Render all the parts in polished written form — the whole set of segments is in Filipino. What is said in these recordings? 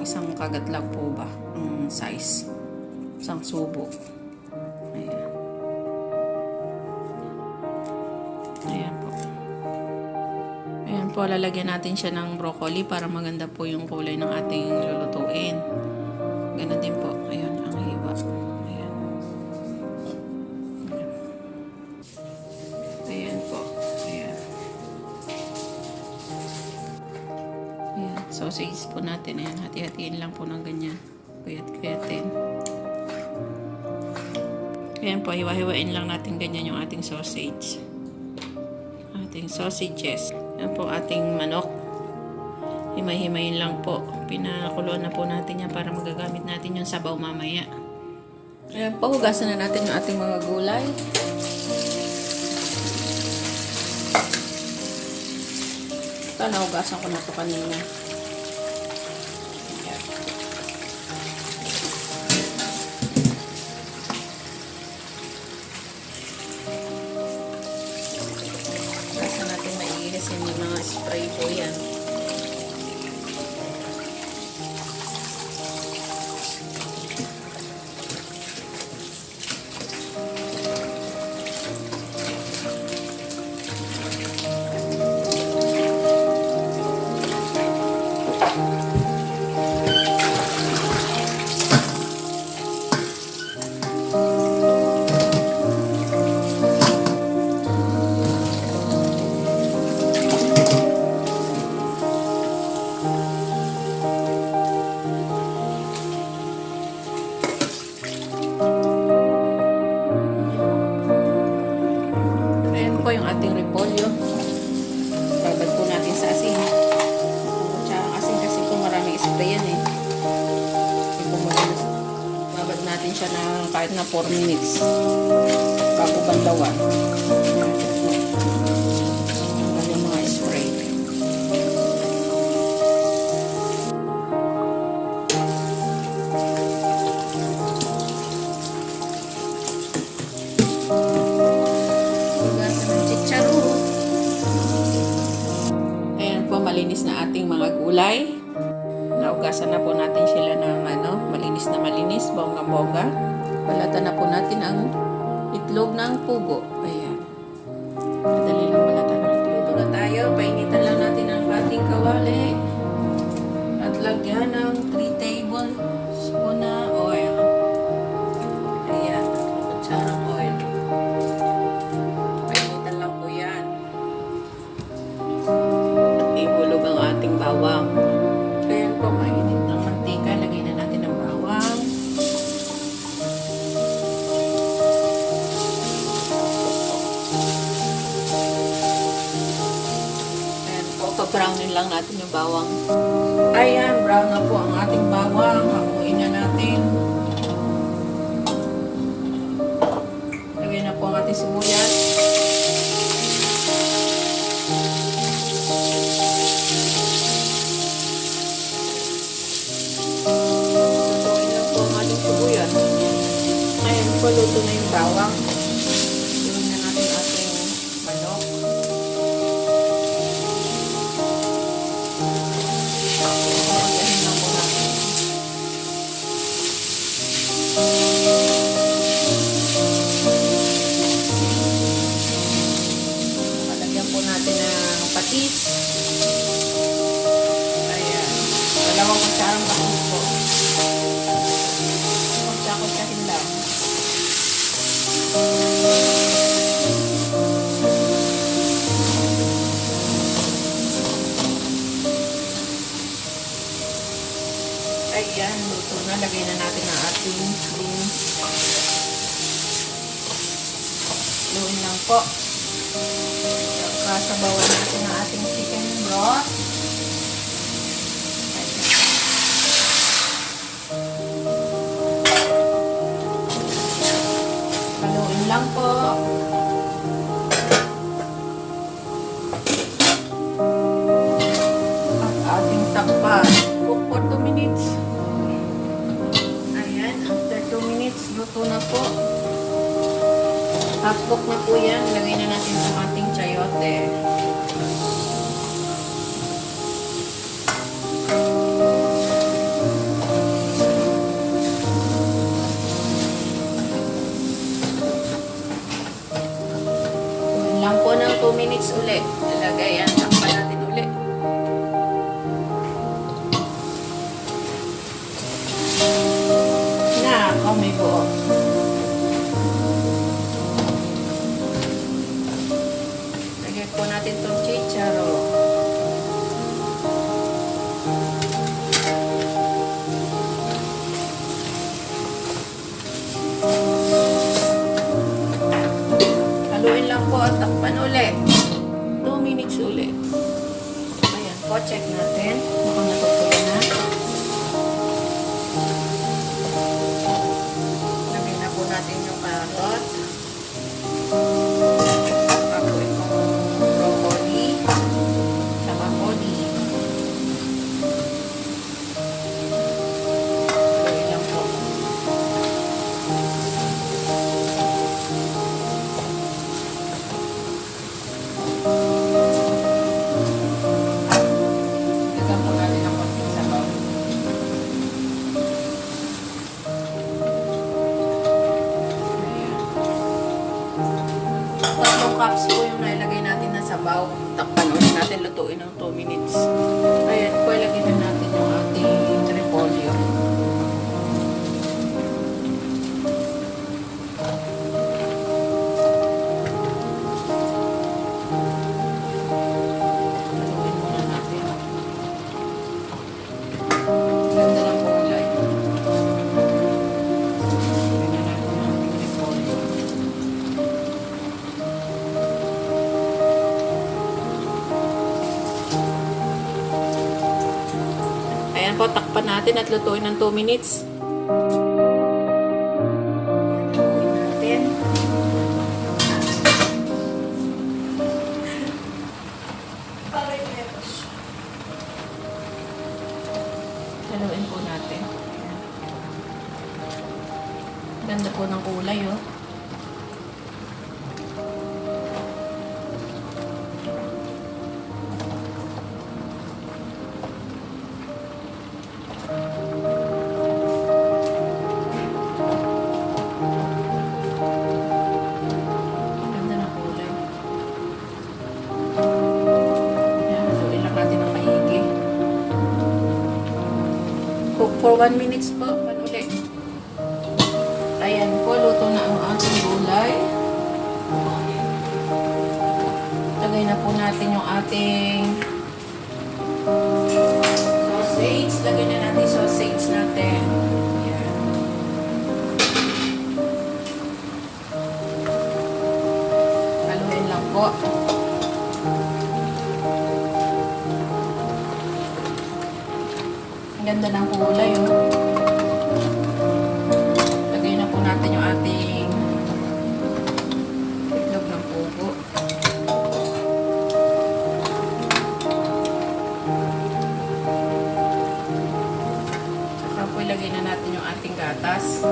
Isang kagat lang po ba size, isang subo. Ayan. Ayan po. Ayan po, lalagyan natin siya ng broccoli para maganda po yung kulay ng ating lulutuin. Ganun din po. Ayan, ang hiwa. Ayan. Ayan po. Ayan. Ayan. Sausage po natin. Ayan. Hati-hatiin lang po ng ganyan. Kuyat-kuyatin. Ayan po. Hiwa-hiwain lang natin ganyan yung ating sausage. Ating sausages. Ayan po ating manok. Himay-himayin lang po. Pinakuloan na po natin yan para magagamit natin yung sabaw mamaya. Ayan po. Hugasan na natin yung ating mga gulay. Ito, nahugasan ko na ito kanina. Hugasan natin maigi kasi may mga spray po yan. Po yung ating repolyo. Babad po natin sa asin. Tsaka asin kasi po maraming spray yan eh. Babad natin siya na kahit na 4 minutes bago bandawan. Yan yung mga spray. Malinis na ating mga gulay. Naugasan na po natin sila ng malinis na malinis, bongga-bongga. Balatan na po natin ang itlog ng pugo. Ayan. Madali lang balatan. Luto na tayo. Painitan lang natin ang ating kawali. At lagyan ng 3 tablespoon na oil. lang natin yung bawang. Ayan, brown na po ang ating bawang. Hamuin na natin. Lagyan na po ang ating sibuyas. Lutuin lang po ang ating sibuyas. Ngayon po, luto na yung bawang. Lutuin na natin ating manok. Pagahin lang po natin. Palagyan po natin ng patis. Ayan. Dalawang kutsarang patis po. Kutsa-kutsahin lang. Ayan, luto na. Lagay na natin ang ating beans. Luin lang po. Kasabawan natin ang ating chicken broth. Haluin lang po. At ating takpan. Cook for 2 minutes. Ayan, after 2 minutes, luto na po. Half cook na po yan. Lagay na natin ang ating chayote. Lang po ng 2 minutes ulit. Ilagay yan. Takpan natin ulit. Na, may buo. Lagyan po natin itong chicharo. Haluin lang po at takpan ulit. 2 minutes ulit. Ayan po, check natin. Mukhang natutuwa na. Lagyan na po natin yung carrot. Tapos itong broccoli. Saka coli. Haluin lang po. Lagyan po natin ang konting sabaw. Ayan. 3 cups po yung nailagay natin na sabaw. Takpan ulit natin, lutuin ng 2 minutes. Ayan po, ilagay na natin yung ating repolyo. Haluin muna natin. Ganda lang po kulay. Lagyan na natin ang ating repolyo. Ayan po, takpan natin at lutuin ng 2 minutes. Lutuin natin. Haluin po natin. Ayan. Ganda po ng kulay, oh. Ganda ng kulay. Ayan, haluin lang natin ng maigi. Cook for 1 minutes po. Panulit. Ayan po, luto na ang ating gulay. Lagay na po natin yung ating sausage. Lagay na natin yung sausage natin. Ayan. Haluin lang po. ganda ng kulay, oh. Lagay na po natin yung ating itlog ng pugo. Saka po ilagay na natin yung ating gatas.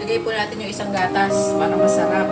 Lagay po natin yung isang gatas para masarap.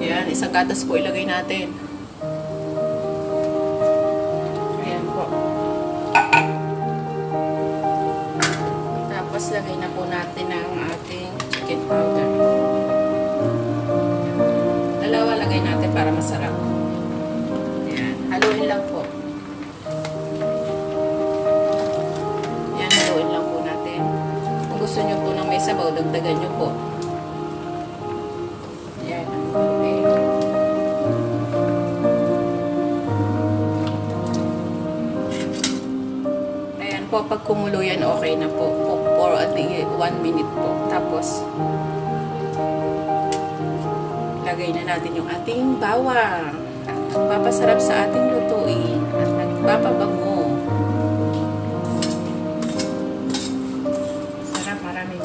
Ayan, isang gatas po ilagay natin. Ayan po. Tapos lagay na po natin ang ating chicken powder. Dalawa lagay natin para masarap. Ayan, haluin lang po. Gusto nyo po ng may sabaw, dagdagan nyo po. Ayan. Okay. Ayan po, pag kumulo yan, okay na po. For at least 1 minute po. Tapos, lagay na natin yung ating bawang. At papasarap sa ating lutuin. At nagpapabango.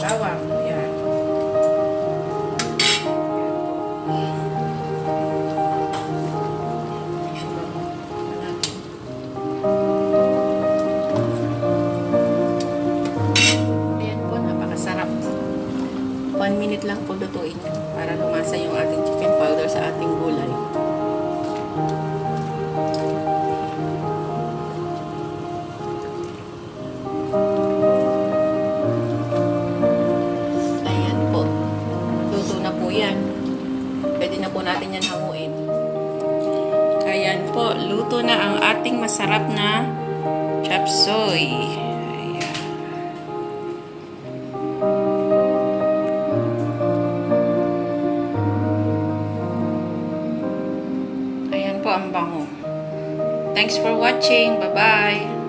Bawang. Ayan. Ayan po, napakasarap. 1 minute lang po lutuin para lumasa yung ating chicken powder sa ating gulay. Yan. Pwede na po natin yan hanguin. Ayan po, luto na ang ating masarap na chop suey. Ayan. Ayan po ang bango. Thanks for watching. Bye-bye.